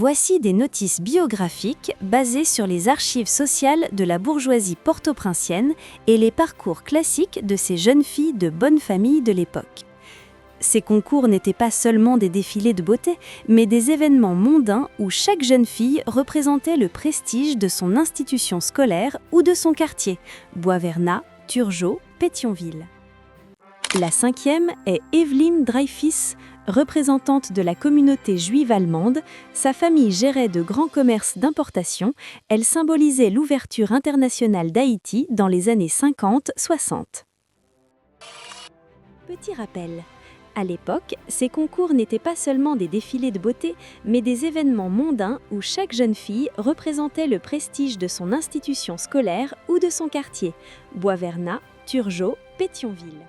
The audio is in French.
Voici des notices biographiques basées sur les archives sociales de la bourgeoisie porto-princienne et les parcours classiques de ces jeunes filles de bonne famille de l'époque. Ces concours n'étaient pas seulement des défilés de beauté, mais des événements mondains où chaque jeune fille représentait le prestige de son institution scolaire ou de son quartier, Boisvernat, Turgot, Pétionville. La cinquième est Evelyn Dreyfus, représentante de la communauté juive allemande. Sa famille gérait de grands commerces d'importation. Elle symbolisait l'ouverture internationale d'Haïti dans les années 50-60. Petit rappel. À l'époque, ces concours n'étaient pas seulement des défilés de beauté, mais des événements mondains où chaque jeune fille représentait le prestige de son institution scolaire ou de son quartier, Boisvernat, Turgot, Pétionville.